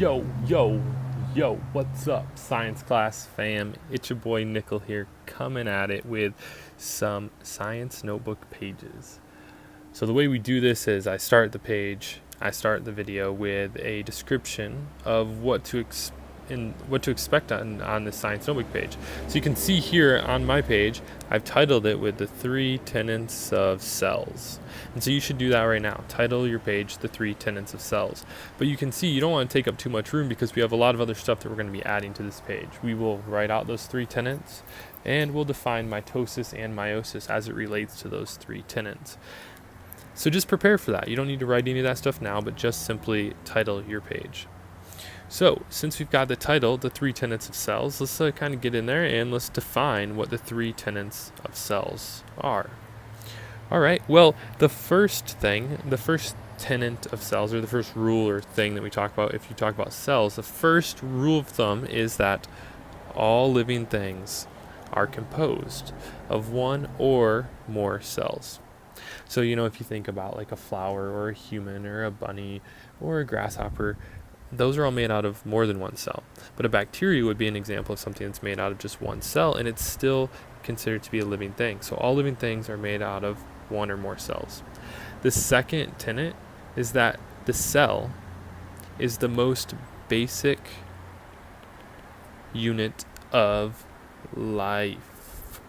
Yo, yo, yo, what's up, science class fam? It's your boy Nickel here, coming at it with some science notebook pages. So the way we do this is I start the video with a description of what to expect on this science notebook page. So you can see here on my page, I've titled it with the 3 tenets of cells. And so you should do that right now. Title your page, the 3 tenets of cells. But you can see you don't want to take up too much room because we have a lot of other stuff that we're going to be adding to this page. We will write out those 3 tenets and we'll define mitosis and meiosis as it relates to those 3 tenets. So just prepare for that. You don't need to write any of that stuff now, but just simply title your page. So, since we've got the title, the 3 tenets of cells, let's kind of get in there and let's define what the 3 tenets of cells are. Alright, well, the first tenet of cells, or the first rule or thing that we talk about if you talk about cells, the first rule of thumb is that all living things are composed of 1 or more cells. So, if you think about like a flower or a human or a bunny or a grasshopper, those are all made out of more than 1 cell. But a bacteria would be an example of something that's made out of just 1 cell, and it's still considered to be a living thing. So all living things are made out of 1 or more cells. The second tenet is that the cell is the most basic unit of life.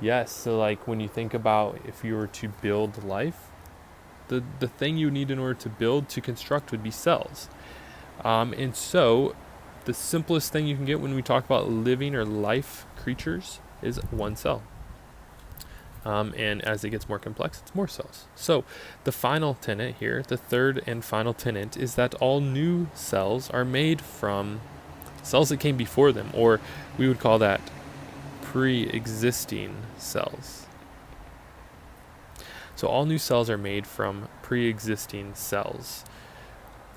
Yes, so like when you think about if you were to build life, the thing you need in order to construct would be cells. And so the simplest thing you can get when we talk about living or life creatures is 1 cell. And as it gets more complex, it's more cells. So the final tenet here, the third and final tenet, is that all new cells are made from cells that came before them, or we would call that pre-existing cells. So all new cells are made from pre-existing cells.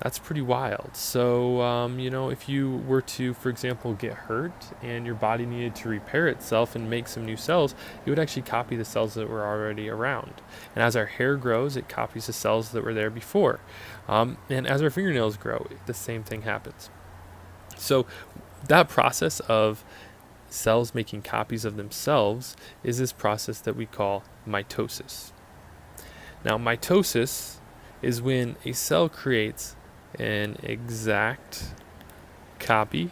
That's pretty wild. So, if you were to, for example, get hurt and your body needed to repair itself and make some new cells, you would actually copy the cells that were already around. And as our hair grows, it copies the cells that were there before. And as our fingernails grow, the same thing happens. So that process of cells making copies of themselves is this process that we call mitosis. Now, mitosis is when a cell creates an exact copy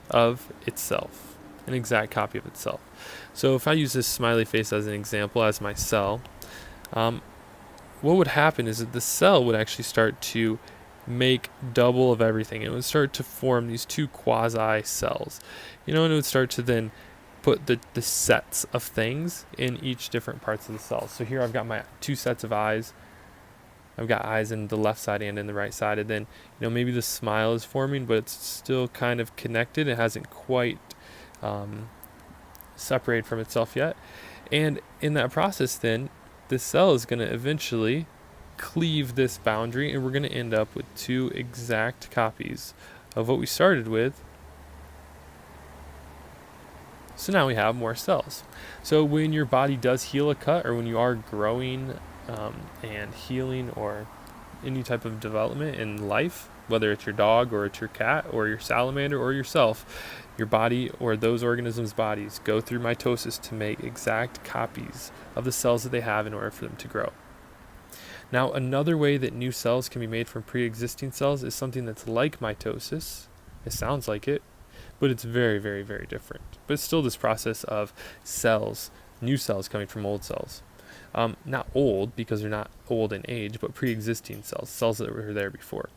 of itself. So if I use this smiley face as an example, as my cell, what would happen is that the cell would actually start to make double of everything. It would start to form these 2 quasi cells, and it would start to then put the sets of things in each different parts of the cell. So here I've got my 2 sets of eyes. I've got eyes in the left side and in the right side, and then maybe the smile is forming, but it's still kind of connected. It hasn't quite separated from itself yet. And in that process, then the cell is going to eventually cleave this boundary, and we're going to end up with 2 exact copies of what we started with. So now we have more cells. So when your body does heal a cut, or when you are growing and healing, or any type of development in life, whether it's your dog or it's your cat or your salamander or yourself, your body or those organisms' bodies go through mitosis to make exact copies of the cells that they have in order for them to grow. Now, another way that new cells can be made from pre-existing cells is something that's like mitosis. It sounds like it, but it's very, very, very different. But it's still this process of cells, new cells coming from old cells. Not old because they're not old in age, but pre-existing cells that were there before.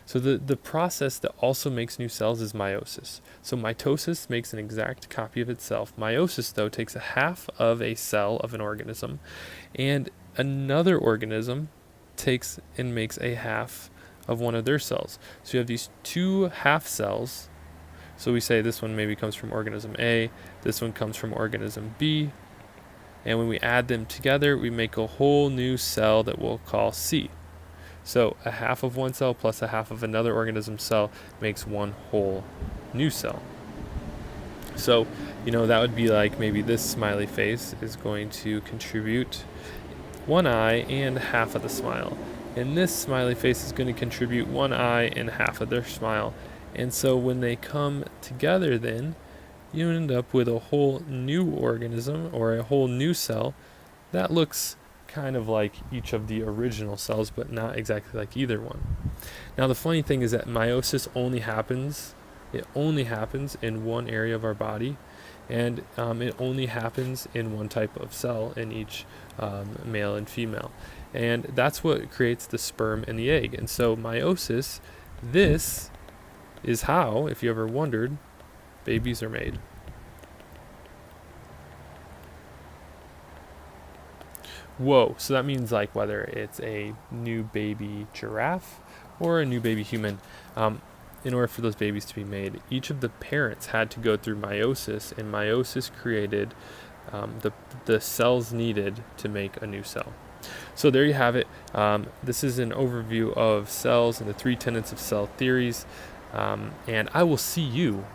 So the process that also makes new cells is meiosis. So mitosis makes an exact copy of itself. Meiosis, though, takes a half of a cell of an organism, and another organism takes and makes a half of one of their cells. So you have these 2 half cells. So we say this one maybe comes from organism A, this one comes from organism B, and when we add them together, we make a whole new cell that we'll call C. So a half of one cell plus a half of another organism cell makes one whole new cell. So, that would be like maybe this smiley face is going to contribute 1 eye and half of the smile. and this smiley face is going to contribute one eye and half of their smile. And so when they come together, then you end up with a whole new organism or a whole new cell that looks kind of like each of the original cells, but not exactly like either one. Now the funny thing is that meiosis only happens in one area of our body, and it only happens in one type of cell in each male and female. And that's what creates the sperm and the egg. And so meiosis, this is how, if you ever wondered, babies are made. Whoa, so that means like whether it's a new baby giraffe or a new baby human, in order for those babies to be made, each of the parents had to go through meiosis, and meiosis created the cells needed to make a new cell. So there you have it. This is an overview of cells and the 3 tenets of cell theories, and I will see you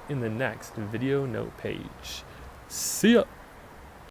in the next video note page. See ya!